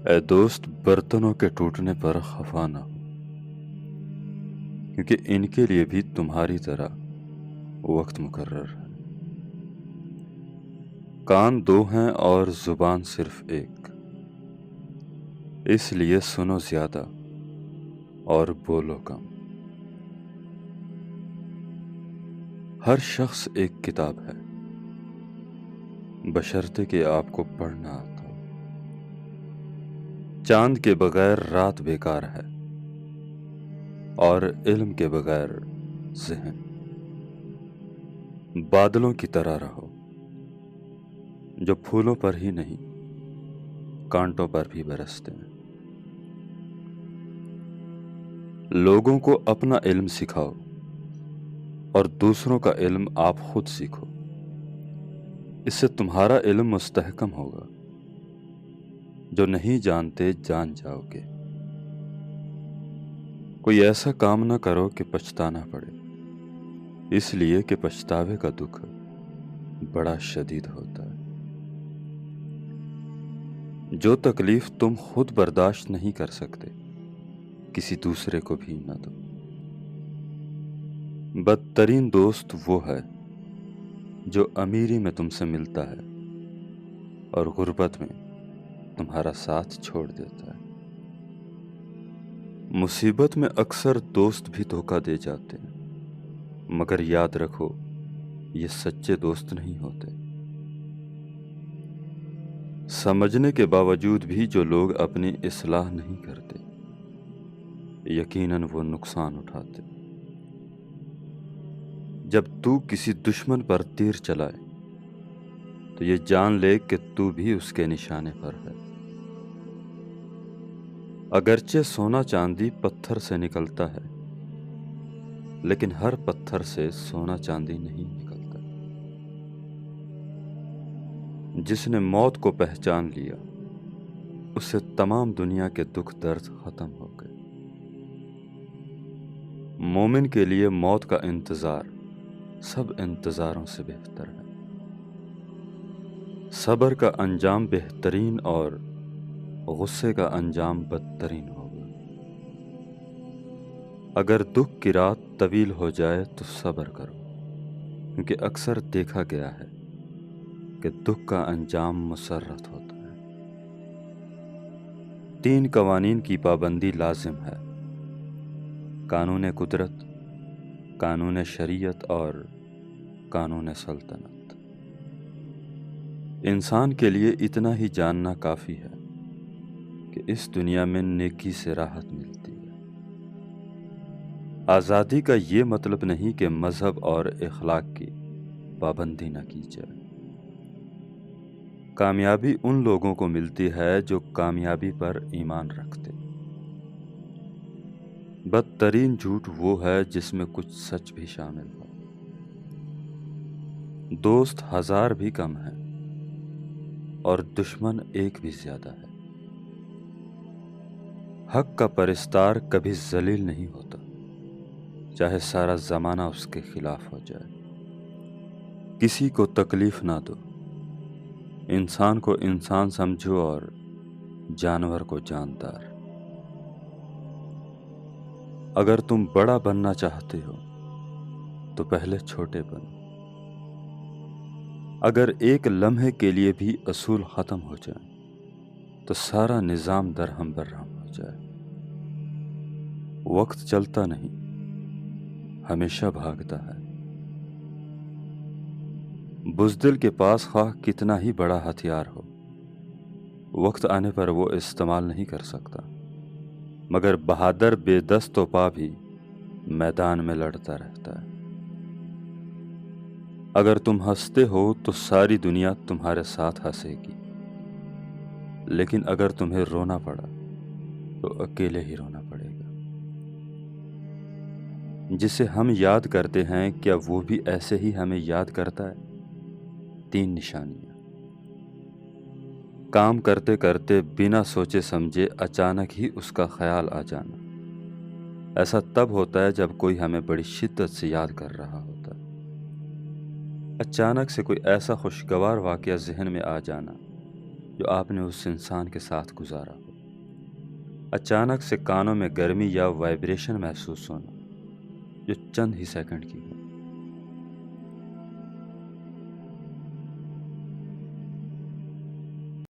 اے دوست، برتنوں کے ٹوٹنے پر خفا نہ ہو، کیونکہ ان کے لیے بھی تمہاری طرح وقت مقرر ہے۔ کان دو ہیں اور زبان صرف ایک، اس لیے سنو زیادہ اور بولو کم۔ ہر شخص ایک کتاب ہے، بشرطے کہ آپ کو پڑھنا آتا ہو۔ چاند کے بغیر رات بیکار ہے، اور علم کے بغیر ذہن۔ بادلوں کی طرح رہو، جو پھولوں پر ہی نہیں کانٹوں پر بھی برستے ہیں۔ لوگوں کو اپنا علم سکھاؤ اور دوسروں کا علم آپ خود سیکھو، اس سے تمہارا علم مستحکم ہوگا۔ جو نہیں جانتے جان جاؤ گے۔ کوئی ایسا کام نہ کرو کہ پچھتانا پڑے، اس لیے کہ پچھتاوے کا دکھ بڑا شدید ہوتا ہے۔ جو تکلیف تم خود برداشت نہیں کر سکتے، کسی دوسرے کو بھی نہ دو۔ بدترین دوست وہ ہے جو امیری میں تم سے ملتا ہے اور غربت میں تمہارا ساتھ چھوڑ دیتا ہے۔ مصیبت میں اکثر دوست بھی دھوکہ دے جاتے ہیں، مگر یاد رکھو یہ سچے دوست نہیں ہوتے۔ سمجھنے کے باوجود بھی جو لوگ اپنی اصلاح نہیں کرتے، یقیناً وہ نقصان اٹھاتے۔ جب تو کسی دشمن پر تیر چلائے تو یہ جان لے کہ تو بھی اس کے نشانے پر ہے۔ اگرچہ سونا چاندی پتھر سے نکلتا ہے، لیکن ہر پتھر سے سونا چاندی نہیں نکلتا۔ جس نے موت کو پہچان لیا، اس سے تمام دنیا کے دکھ درد ختم ہو گئے۔ مومن کے لیے موت کا انتظار سب انتظاروں سے بہتر ہے۔ صبر کا انجام بہترین اور غصے کا انجام بدترین ہوگا۔ اگر دکھ کی رات طویل ہو جائے تو صبر کرو، کیونکہ اکثر دیکھا گیا ہے کہ دکھ کا انجام مسرت ہوتا ہے۔ 3 قوانین کی پابندی لازم ہے: قانون قدرت، قانون شریعت اور قانون سلطنت۔ انسان کے لیے اتنا ہی جاننا کافی ہے کہ اس دنیا میں نیکی سے راحت ملتی ہے۔ آزادی کا یہ مطلب نہیں کہ مذہب اور اخلاق کی پابندی نہ کی جائے۔ کامیابی ان لوگوں کو ملتی ہے جو کامیابی پر ایمان رکھتے۔ بدترین جھوٹ وہ ہے جس میں کچھ سچ بھی شامل ہو۔ دوست 1000 بھی کم ہیں اور دشمن 1 بھی زیادہ ہے۔ حق کا پرستار کبھی ذلیل نہیں ہوتا، چاہے سارا زمانہ اس کے خلاف ہو جائے۔ کسی کو تکلیف نہ دو، انسان کو انسان سمجھو اور جانور کو جاندار۔ اگر تم بڑا بننا چاہتے ہو تو پہلے چھوٹے بنو۔ اگر ایک لمحے کے لیے بھی اصول ختم ہو جائیں تو سارا نظام درہم برہم ہو جائے۔ وقت چلتا نہیں، ہمیشہ بھاگتا ہے۔ بزدل کے پاس خواہ کتنا ہی بڑا ہتھیار ہو، وقت آنے پر وہ استعمال نہیں کر سکتا، مگر بہادر بے دست و پا بھی میدان میں لڑتا رہتا ہے۔ اگر تم ہنستے ہو تو ساری دنیا تمہارے ساتھ ہنسے گی، لیکن اگر تمہیں رونا پڑا تو اکیلے ہی رونا پڑے گا۔ جسے ہم یاد کرتے ہیں، کیا وہ بھی ایسے ہی ہمیں یاد کرتا ہے؟ 3 نشانیاں: کام کرتے کرتے بنا سوچے سمجھے اچانک ہی اس کا خیال آ جانا۔ ایسا تب ہوتا ہے جب کوئی ہمیں بڑی شدت سے یاد کر رہا ہوتا ہے۔ اچانک سے کوئی ایسا خوشگوار واقعہ ذہن میں آ جانا جو آپ نے اس انسان کے ساتھ گزارا ہو۔ اچانک سے کانوں میں گرمی یا وائبریشن محسوس ہونا جو چند ہی سیکنڈ کی ہو۔